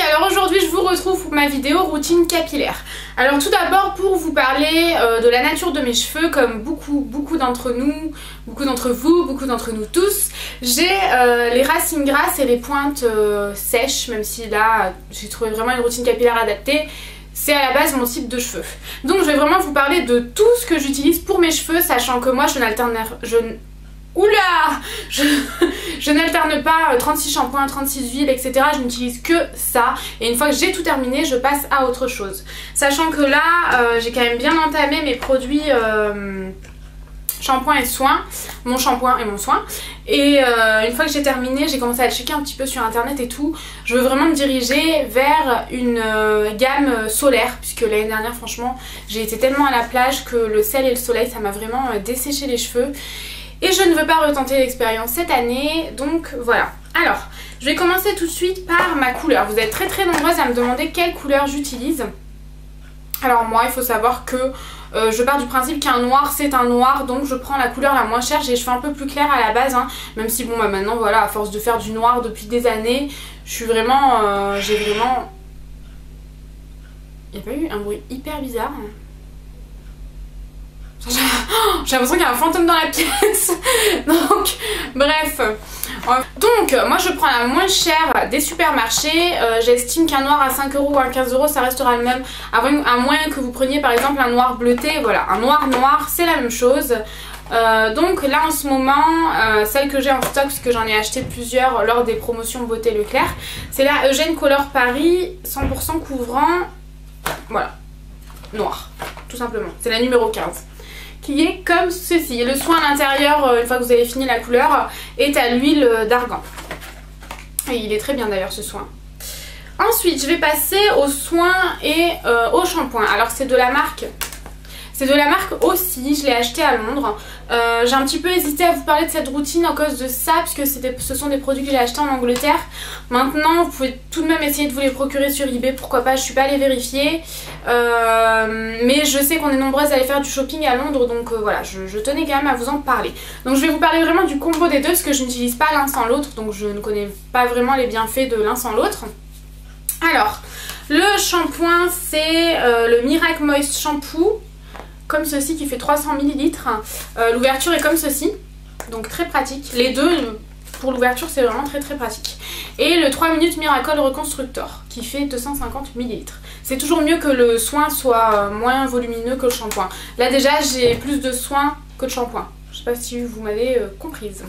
alors aujourd'hui je vous retrouve pour ma vidéo routine capillaire. Alors tout d'abord pour vous parler de la nature de mes cheveux, comme beaucoup d'entre nous, beaucoup d'entre vous, beaucoup d'entre nous tous, j'ai les racines grasses et les pointes sèches, même si là j'ai trouvé vraiment une routine capillaire adaptée. C'est à la base mon type de cheveux. Donc je vais vraiment vous parler de tout ce que j'utilise pour mes cheveux, sachant que moi je n'alterne pas 36 shampoings, 36 huiles, etc. Je n'utilise que ça. Et une fois que j'ai tout terminé, je passe à autre chose. Sachant que là, j'ai quand même bien entamé mes produits shampoing et soins. Mon shampoing et mon soin. Et une fois que j'ai terminé, j'ai commencé à checker un petit peu sur internet et tout. Je veux vraiment me diriger vers une gamme solaire. Puisque l'année dernière, franchement, j'ai été tellement à la plage que le sel et le soleil, ça m'a vraiment desséché les cheveux. Et je ne veux pas retenter l'expérience cette année, donc voilà. Alors, je vais commencer tout de suite par ma couleur. Vous êtes très nombreuses à me demander quelle couleur j'utilise. Alors moi, il faut savoir que je pars du principe qu'un noir c'est un noir, donc je prends la couleur la moins chère. J'ai les cheveux un peu plus clairs à la base, hein, même si bon bah maintenant voilà, à force de faire du noir depuis des années, je suis vraiment, j'ai vraiment... Il n'y a pas eu un bruit hyper bizarre hein. J'ai l'impression qu'il y a un fantôme dans la pièce. Donc bref. Donc moi je prends la moins chère des supermarchés. J'estime qu'un noir à 5 € ou à 15 € ça restera le même, à moins que vous preniez par exemple un noir bleuté. Voilà, un noir c'est la même chose. Donc là en ce moment celle que j'ai en stock, parce que j'en ai acheté plusieurs lors des promotions Beauté Leclerc, c'est la Eugène Color Paris 100% couvrant. Voilà, noir tout simplement, c'est la numéro 15, qui est comme ceci. Le soin à l'intérieur, une fois que vous avez fini la couleur, est à l'huile d'argan. Et il est très bien d'ailleurs ce soin. Ensuite je vais passer au soin et au shampoing. Alors c'est de la marque aussi, je l'ai acheté à Londres. J'ai un petit peu hésité à vous parler de cette routine à cause de ça, puisque ce sont des produits que j'ai achetés en Angleterre. Maintenant vous pouvez tout de même essayer de vous les procurer sur eBay, pourquoi pas, je suis pas allée vérifier. Mais je sais qu'on est nombreuses à aller faire du shopping à Londres, donc voilà, je tenais quand même à vous en parler. Donc je vais vous parler vraiment du combo des deux, parce que je n'utilise pas l'un sans l'autre, donc je ne connais pas vraiment les bienfaits de l'un sans l'autre. Alors, le shampoing c'est le Miracle Moist Shampoo, comme ceci, qui fait 300 ml. L'ouverture est comme ceci, donc très pratique. Les deux, pour l'ouverture, c'est vraiment très pratique. Et le 3 minutes Miracle Reconstructor, qui fait 250 ml. C'est toujours mieux que le soin soit moins volumineux que le shampoing. Là déjà, j'ai plus de soin que de shampoing. Je sais pas si vous m'avez comprise.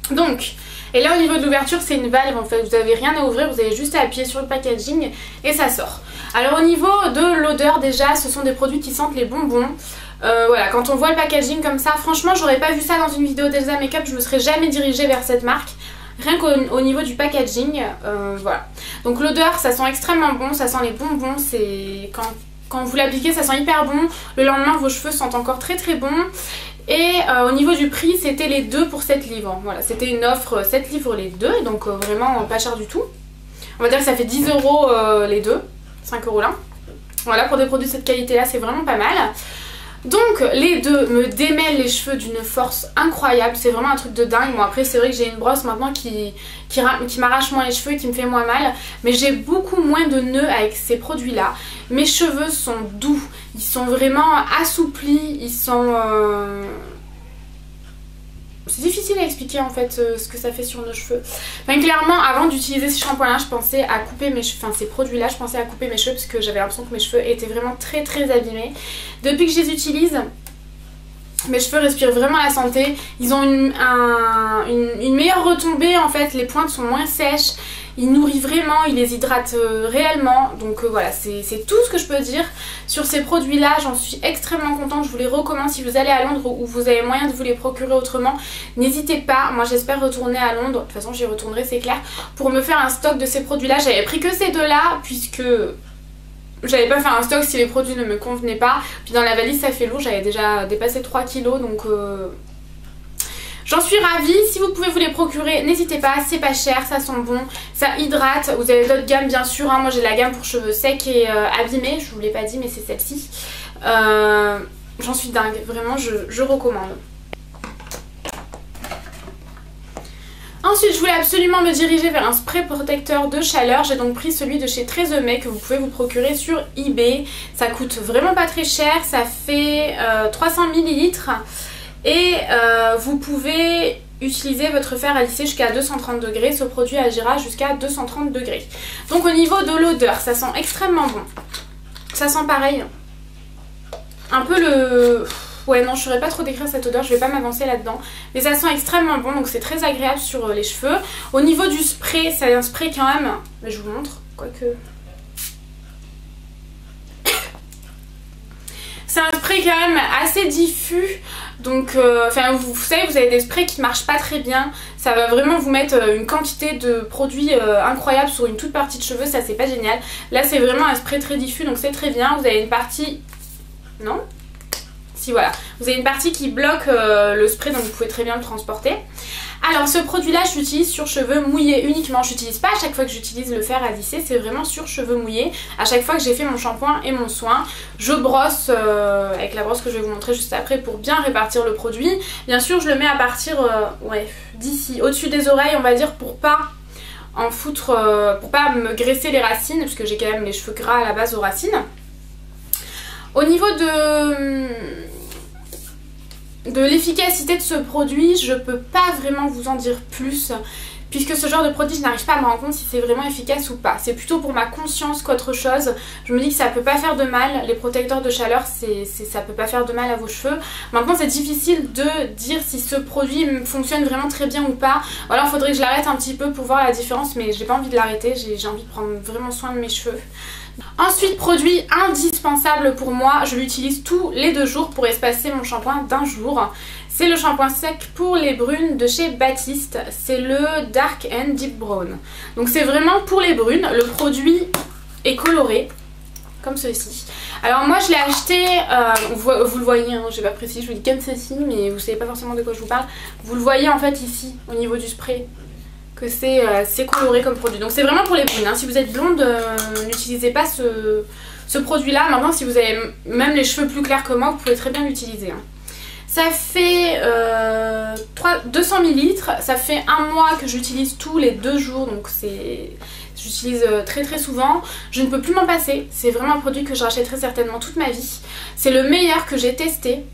Donc, et là au niveau de l'ouverture, c'est une valve en fait. Vous n'avez rien à ouvrir, vous avez juste à appuyer sur le packaging et ça sort. Alors au niveau de l'odeur, déjà, ce sont des produits qui sentent les bonbons. Voilà, quand on voit le packaging comme ça, franchement, j'aurais pas vu ça dans une vidéo d'Elsa Makeup, je me serais jamais dirigée vers cette marque. Rien qu'au niveau du packaging, voilà. Donc l'odeur, ça sent extrêmement bon, ça sent les bonbons, c'est quand vous l'appliquez, ça sent hyper bon. Le lendemain, vos cheveux sentent encore très bons. Et au niveau du prix, c'était les deux pour 7 livres. Voilà, c'était une offre 7 livres les deux, donc vraiment pas cher du tout. On va dire que ça fait 10 € les deux, 5 € l'un. Voilà, pour des produits de cette qualité là, c'est vraiment pas mal. Donc les deux me démêlent les cheveux d'une force incroyable, c'est vraiment un truc de dingue. Bon après c'est vrai que j'ai une brosse maintenant qui m'arrache moins les cheveux et qui me fait moins mal, mais j'ai beaucoup moins de nœuds avec ces produits là. Mes cheveux sont doux, ils sont vraiment assouplis, ils sont... C'est difficile à expliquer en fait ce que ça fait sur nos cheveux. Enfin clairement avant d'utiliser ces shampoings là, je pensais à couper mes cheveux, enfin ces produits là, je pensais à couper mes cheveux parce que j'avais l'impression que mes cheveux étaient vraiment très abîmés. Depuis que je les utilise, mes cheveux respirent vraiment la santé, ils ont une meilleure retombée en fait, les pointes sont moins sèches, ils nourrissent vraiment, ils les hydratent réellement, donc voilà, c'est tout ce que je peux dire sur ces produits là. J'en suis extrêmement contente, je vous les recommande si vous allez à Londres ou vous avez moyen de vous les procurer autrement, n'hésitez pas. Moi j'espère retourner à Londres, de toute façon j'y retournerai c'est clair, pour me faire un stock de ces produits là. J'avais pris que ces deux là puisque j'avais pas fait un stock si les produits ne me convenaient pas, puis dans la valise ça fait lourd, j'avais déjà dépassé 3 kg, donc j'en suis ravie. Si vous pouvez vous les procurer, n'hésitez pas, c'est pas cher, ça sent bon, ça hydrate. Vous avez d'autres gammes bien sûr, hein. Moi j'ai la gamme pour cheveux secs et abîmés, je vous l'ai pas dit mais c'est celle-ci. J'en suis dingue, vraiment je recommande. Ensuite, je voulais absolument me diriger vers un spray protecteur de chaleur. J'ai donc pris celui de chez Tresemme que vous pouvez vous procurer sur eBay. Ça coûte vraiment pas très cher, ça fait 300 ml et vous pouvez utiliser votre fer à lisser jusqu'à 230 degrés. Ce produit agira jusqu'à 230 degrés. Donc au niveau de l'odeur, ça sent extrêmement bon. Ça sent pareil. Un peu le... Ouais non, je ne saurais pas trop décrire cette odeur, je vais pas m'avancer là-dedans. Mais ça sent extrêmement bon, donc c'est très agréable sur les cheveux. Au niveau du spray, c'est un spray quand même... Mais je vous montre, quoique... C'est un spray quand même assez diffus. Donc, vous savez, vous avez des sprays qui marchent pas très bien. Ça va vraiment vous mettre une quantité de produits incroyable sur une toute partie de cheveux. Ça, c'est pas génial. Là, c'est vraiment un spray très diffus, donc c'est très bien. Vous avez une partie... Non ? Si, voilà. Vous avez une partie qui bloque le spray, donc vous pouvez très bien le transporter. Alors, ce produit-là, je l'utilise sur cheveux mouillés uniquement. Je l'utilise pas à chaque fois que j'utilise le fer à lisser. C'est vraiment sur cheveux mouillés. À chaque fois que j'ai fait mon shampoing et mon soin, je brosse avec la brosse que je vais vous montrer juste après pour bien répartir le produit. Bien sûr, je le mets à partir d'ici, au-dessus des oreilles, on va dire, pour pas en foutre, pour pas me graisser les racines, parce que j'ai quand même les cheveux gras à la base aux racines. Au niveau de l'efficacité de ce produit, je peux pas vraiment vous en dire plus, puisque ce genre de produit, je n'arrive pas à me rendre compte si c'est vraiment efficace ou pas. C'est plutôt pour ma conscience qu'autre chose. Je me dis que ça peut pas faire de mal. Les protecteurs de chaleur, ça peut pas faire de mal à vos cheveux. Maintenant, c'est difficile de dire si ce produit fonctionne vraiment très bien ou pas. Ou alors, il faudrait que je l'arrête un petit peu pour voir la différence, mais j'ai pas envie de l'arrêter. J'ai envie de prendre vraiment soin de mes cheveux. Ensuite, produit indispensable pour moi, je l'utilise tous les 2 jours pour espacer mon shampoing d'un jour. C'est le shampoing sec pour les brunes de chez Baptiste. C'est le Dark and Deep Brown. Donc c'est vraiment pour les brunes. Le produit est coloré, comme ceci. Alors moi je l'ai acheté, vous le voyez, hein, j'ai pas précisé, je vous dis comme ceci, mais vous savez pas forcément de quoi je vous parle. Vous le voyez en fait ici, au niveau du spray, que c'est coloré comme produit. Donc c'est vraiment pour les brunes, hein. Si vous êtes blonde, n'utilisez pas ce produit là. Maintenant si vous avez même les cheveux plus clairs que moi, vous pouvez très bien l'utiliser, hein. Ça fait 200 ml, ça fait 1 mois que j'utilise tous les 2 jours, donc j'utilise très très souvent. Je ne peux plus m'en passer, c'est vraiment un produit que je rachèterai certainement toute ma vie. C'est le meilleur que j'ai testé.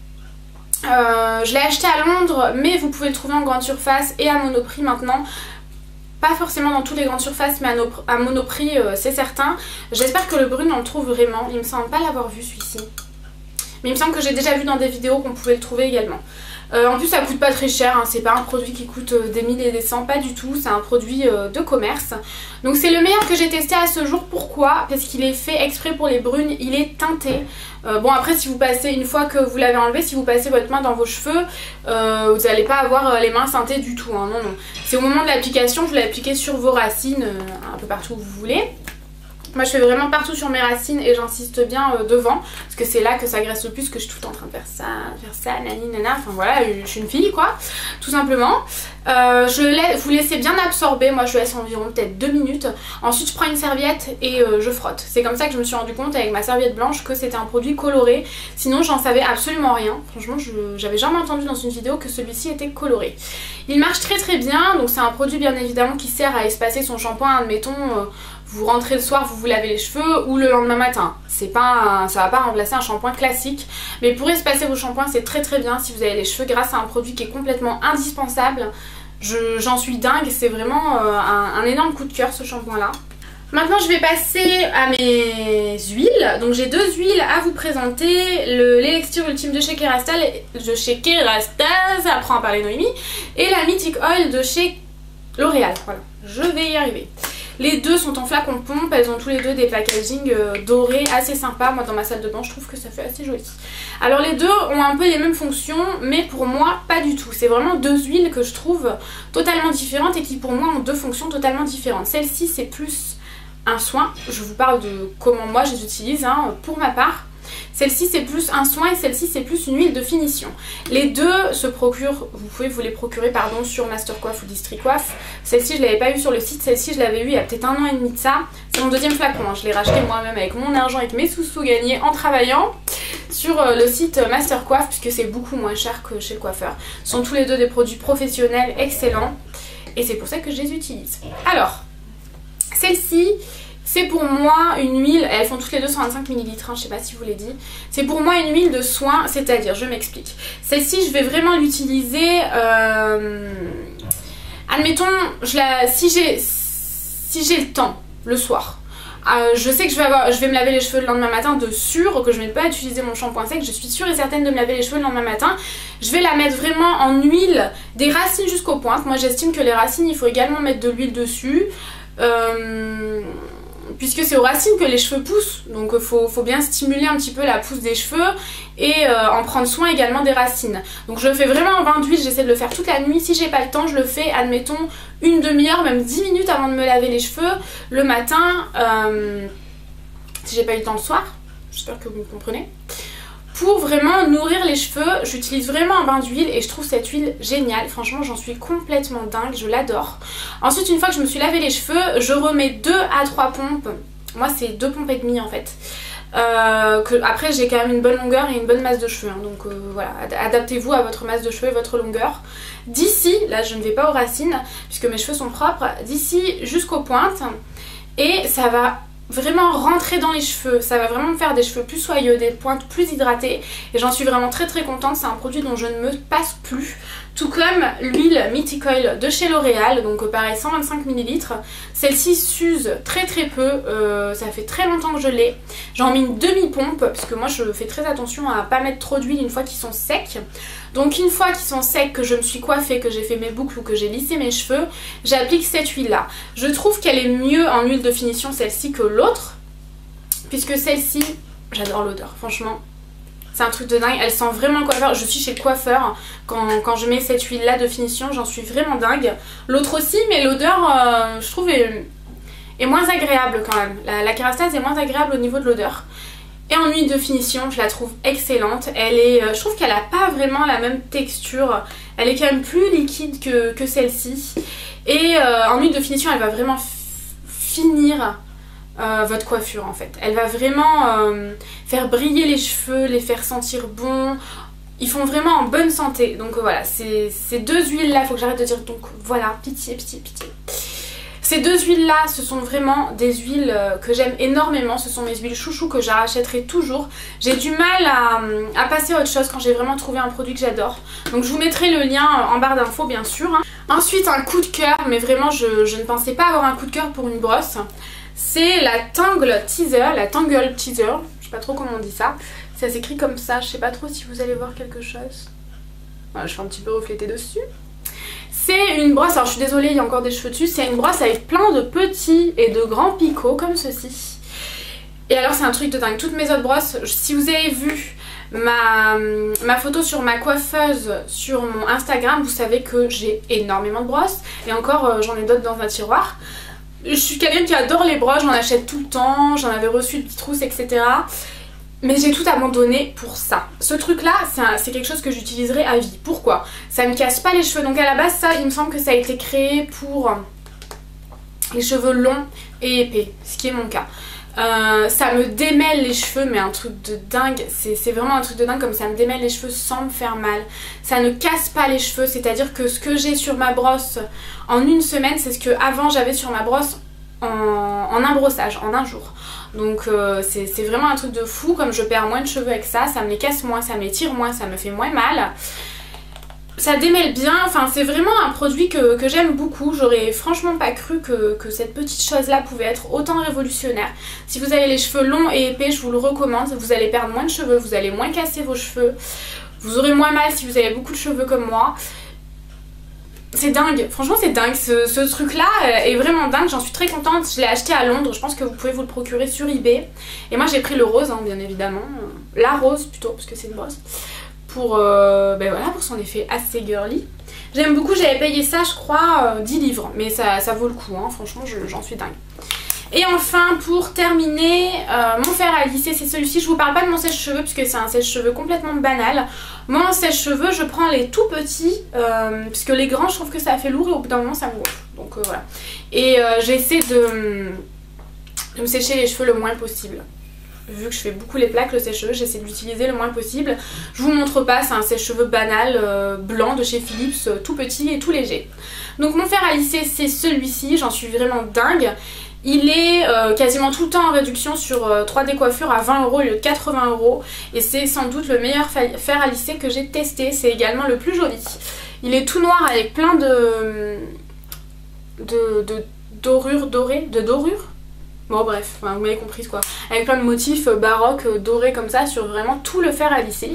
Je l'ai acheté à Londres, mais vous pouvez le trouver en grande surface et à Monoprix maintenant. Pas forcément dans toutes les grandes surfaces, mais à Monoprix, c'est certain. J'espère que le brune on le trouve vraiment. Il me semble pas l'avoir vu celui-ci, mais il me semble que j'ai déjà vu dans des vidéos qu'on pouvait le trouver également. En plus ça coûte pas très cher, hein. C'est pas un produit qui coûte des 1000 et des 100, pas du tout. C'est un produit de commerce. Donc c'est le meilleur que j'ai testé à ce jour. Pourquoi? Parce qu'il est fait exprès pour les brunes, il est teinté. Bon après si vous passez, une fois que vous l'avez enlevé, si vous passez votre main dans vos cheveux, vous n'allez pas avoir les mains teintées du tout, hein. Non non. C'est au moment de l'application, vous l'appliquez sur vos racines, un peu partout où vous voulez. Moi je fais vraiment partout sur mes racines et j'insiste bien devant, parce que c'est là que ça graisse le plus, que je suis tout le temps en train de faire ça, nani nana, enfin voilà, je suis une fille quoi, tout simplement. Vous laissez bien absorber, moi je laisse environ peut-être 2 minutes, ensuite je prends une serviette et je frotte. C'est comme ça que je me suis rendu compte avec ma serviette blanche que c'était un produit coloré, sinon j'en savais absolument rien. Franchement j'avais jamais entendu dans une vidéo que celui-ci était coloré. Il marche très très bien, donc c'est un produit bien évidemment qui sert à espacer son shampoing, admettons... vous rentrez le soir, vous vous lavez les cheveux ou le lendemain matin. Ça va pas remplacer un shampoing classique. Mais pour espacer vos shampoings, c'est très très bien si vous avez les cheveux grâce à un produit qui est complètement indispensable. J'en suis dingue, c'est vraiment un énorme coup de cœur ce shampoing là. Maintenant je vais passer à mes huiles. Donc j'ai 2 huiles à vous présenter. L'élixir ultime de chez Kerastase, ça apprend à parler Noémie. Et la Mythic Oil de chez L'Oréal. Voilà, je vais y arriver. Les deux sont en flacon pompe, elles ont tous les deux des packaging dorés assez sympas. Moi dans ma salle de bain je trouve que ça fait assez joli. Alors les deux ont un peu les mêmes fonctions, mais pour moi pas du tout. C'est vraiment 2 huiles que je trouve totalement différentes et qui pour moi ont 2 fonctions totalement différentes. Celle-ci c'est plus un soin, je vous parle de comment moi je les utilise hein, pour ma part. Celle-ci c'est plus un soin et celle-ci c'est plus une huile de finition. Les deux se procurent, vous pouvez vous les procurer pardon sur Mastercoif ou Districoif. Celle-ci je l'avais pas eu sur le site, celle-ci je l'avais eu il y a peut-être 1 an et demi de ça. C'est mon 2e flacon, hein. Je l'ai racheté moi-même avec mon argent, avec mes sous gagnés en travaillant sur le site Mastercoif puisque c'est beaucoup moins cher que chez le coiffeur. Ce sont tous les deux des produits professionnels excellents. et c'est pour ça que je les utilise. Alors, celle-ci, c'est pour moi une huile, elles font toutes les deux 125 ml, hein, je sais pas si je vous l'ai dit. C'est pour moi une huile de soin, c'est-à-dire, je m'explique. Celle-ci, je vais vraiment l'utiliser, admettons, si j'ai le temps, le soir. Je sais que je vais me laver les cheveux le lendemain matin de sûr, que je ne vais pas utiliser mon shampoing sec, je suis sûre et certaine de me laver les cheveux le lendemain matin. Je vais la mettre vraiment en huile, des racines jusqu'aux pointes. Moi j'estime que les racines, il faut également mettre de l'huile dessus. Puisque c'est aux racines que les cheveux poussent, donc il faut bien stimuler un petit peu la pousse des cheveux et en prendre soin également des racines. Donc je le fais vraiment en bain d'huile, j'essaie de le faire toute la nuit. Si j'ai pas le temps, je le fais, admettons, une demi-heure, même 10 minutes avant de me laver les cheveux le matin, si j'ai pas eu le temps le soir, j'espère que vous me comprenez. Pour vraiment nourrir les cheveux, j'utilise vraiment un bain d'huile et je trouve cette huile géniale. Franchement, j'en suis complètement dingue, je l'adore. Ensuite, une fois que je me suis lavé les cheveux, je remets 2 à 3 pompes. Moi, c'est 2 pompes et demie en fait. Après, j'ai quand même une bonne longueur et une bonne masse de cheveux. Hein, donc voilà, adaptez-vous à votre masse de cheveux et votre longueur. D'ici, là je ne vais pas aux racines puisque mes cheveux sont propres, d'ici jusqu'aux pointes. Et ça va vraiment rentrer dans les cheveux, ça va vraiment me faire des cheveux plus soyeux, des pointes plus hydratées et j'en suis vraiment très contente. C'est un produit dont je ne me passe plus, tout comme l'huile Mythic Oil de chez L'Oréal, donc pareil 125 ml. Celle-ci s'use très peu, ça fait très longtemps que je l'ai. J'en mets une demi-pompe parce que moi je fais très attention à pas mettre trop d'huile une fois qu'ils sont secs. Donc une fois qu'ils sont secs, que je me suis coiffée, que j'ai fait mes boucles ou que j'ai lissé mes cheveux, j'applique cette huile là. Je trouve qu'elle est mieux en huile de finition celle-ci que l'autre, puisque celle-ci, j'adore l'odeur, franchement. C'est un truc de dingue, elle sent vraiment le coiffeur. Je suis chez le coiffeur quand je mets cette huile là de finition, j'en suis vraiment dingue. L'autre aussi, mais l'odeur je trouve est moins agréable quand même. La Kérastase est moins agréable au niveau de l'odeur. Et en huile de finition, je la trouve excellente. Je trouve qu'elle n'a pas vraiment la même texture. Elle est quand même plus liquide que celle-ci. Et en huile de finition, elle va vraiment finir votre coiffure en fait. Elle va vraiment faire briller les cheveux, les faire sentir bons. Ils font vraiment en bonne santé. Donc voilà, ces deux huiles là, il faut que j'arrête de dire donc voilà, pitié. Ces deux huiles là, ce sont vraiment des huiles que j'aime énormément. Ce sont mes huiles chouchou que je rachèterai toujours. J'ai du mal à passer à autre chose quand j'ai vraiment trouvé un produit que j'adore. Donc je vous mettrai le lien en barre d'infos bien sûr. Ensuite un coup de cœur, mais vraiment je ne pensais pas avoir un coup de cœur pour une brosse. C'est la Tangle Teaser, je sais pas trop comment on dit ça. Ça s'écrit comme ça, je sais pas trop si vous allez voir quelque chose. Voilà, je fais un petit peu refléter dessus. C'est une brosse, alors je suis désolée, il y a encore des cheveux dessus. C'est une brosse avec plein de petits et de grands picots comme ceci. Et alors c'est un truc de dingue, toutes mes autres brosses, si vous avez vu ma photo sur ma coiffeuse sur mon Instagram, vous savez que j'ai énormément de brosses. Et encore j'en ai d'autres dans un tiroir. Je suis quelqu'un qui adore les brosses, j'en achète tout le temps, j'en avais reçu des trousses, etc. Mais j'ai tout abandonné pour ça. Ce truc là, c'est quelque chose que j'utiliserai à vie. Pourquoi? Ça ne casse pas les cheveux. Donc à la base, ça, il me semble que ça a été créé pour les cheveux longs et épais, ce qui est mon cas. Ça me démêle les cheveux, mais un truc de dingue. C'est vraiment un truc de dingue, comme ça me démêle les cheveux sans me faire mal. Ça ne casse pas les cheveux, c'est-à-dire que ce que j'ai sur ma brosse en une semaine, c'est ce que avant j'avais sur ma brosse en un brossage, en un jour. Donc c'est vraiment un truc de fou. Comme je perds moins de cheveux avec ça, ça me les casse moins, ça m'étire moins, ça me fait moins mal. Ça démêle bien, enfin c'est vraiment un produit que j'aime beaucoup. J'aurais franchement pas cru que cette petite chose là pouvait être autant révolutionnaire. Si vous avez les cheveux longs et épais, je vous le recommande. Vous allez perdre moins de cheveux, vous allez moins casser vos cheveux. Vous aurez moins mal si vous avez beaucoup de cheveux comme moi. C'est dingue, franchement c'est dingue, ce truc là est vraiment dingue, j'en suis très contente. Je l'ai acheté à Londres, je pense que vous pouvez vous le procurer sur eBay. Et moi j'ai pris le rose, hein, bien évidemment, la rose plutôt parce que c'est une brosse. Pour, voilà, pour son effet assez girly. J'aime beaucoup, j'avais payé ça je crois 10 livres, mais ça vaut le coup, hein, franchement j'en suis dingue. Et enfin pour terminer, mon fer à lisser c'est celui-ci. Je vous parle pas de mon sèche-cheveux puisque c'est un sèche-cheveux complètement banal. Moi en sèche-cheveux je prends les tout petits puisque les grands je trouve que ça fait lourd et au bout d'un moment ça me gonfle. Donc voilà. Et j'essaie de me sécher les cheveux le moins possible. vu que je fais beaucoup les plaques, le sèche-cheveux, j'essaie de l'utiliser le moins possible. Je vous montre pas, c'est un sèche-cheveux banal, blanc de chez Philips, tout petit et tout léger. Donc mon fer à lisser c'est celui-ci, j'en suis vraiment dingue. Il est quasiment tout le temps en réduction sur 3D Coiffure à 20 € au lieu de 80 € et c'est sans doute le meilleur fer à lisser que j'ai testé, c'est également le plus joli. Il est tout noir avec plein de dorures dorées, bon bref, enfin, vous m'avez comprise quoi, avec plein de motifs baroques dorés comme ça sur vraiment tout le fer à lisser.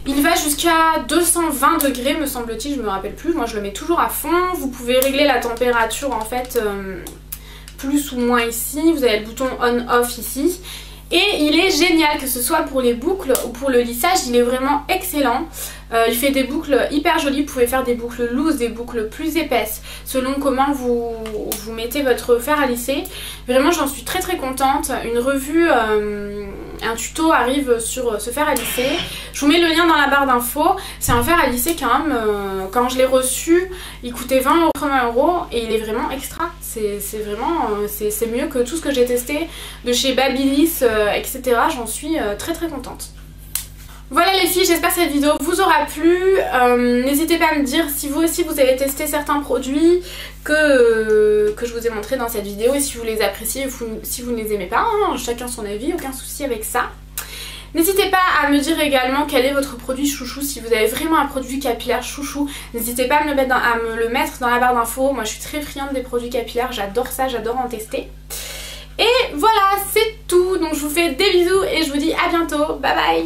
Il va jusqu'à 220 degrés me semble-t-il, je me rappelle plus, moi je le mets toujours à fond. Vous pouvez régler la température en fait plus ou moins ici, vous avez le bouton on-off ici. Et il est génial, que ce soit pour les boucles ou pour le lissage, il est vraiment excellent. Il fait des boucles hyper jolies, vous pouvez faire des boucles loose, des boucles plus épaisses, selon comment vous mettez votre fer à lisser. Vraiment j'en suis très très contente. Une revue, un tuto arrive sur ce fer à lisser. Je vous mets le lien dans la barre d'infos. C'est un fer à lisser quand même, quand je l'ai reçu, il coûtait 20 € et il est vraiment extra. C'est vraiment, c'est mieux que tout ce que j'ai testé de chez Babyliss, etc. J'en suis très très contente. Voilà les filles, j'espère que cette vidéo vous aura plu. N'hésitez pas à me dire si vous aussi vous avez testé certains produits que je vous ai montré dans cette vidéo et si vous les appréciez ou si vous ne les aimez pas, hein, chacun son avis, aucun souci avec ça. N'hésitez pas à me dire également quel est votre produit chouchou, si vous avez vraiment un produit capillaire chouchou, n'hésitez pas à me le mettre dans la barre d'infos. Moi je suis très friande des produits capillaires, j'adore ça, j'adore en tester. Et voilà, c'est tout, donc je vous fais des bisous et je vous dis à bientôt, bye bye.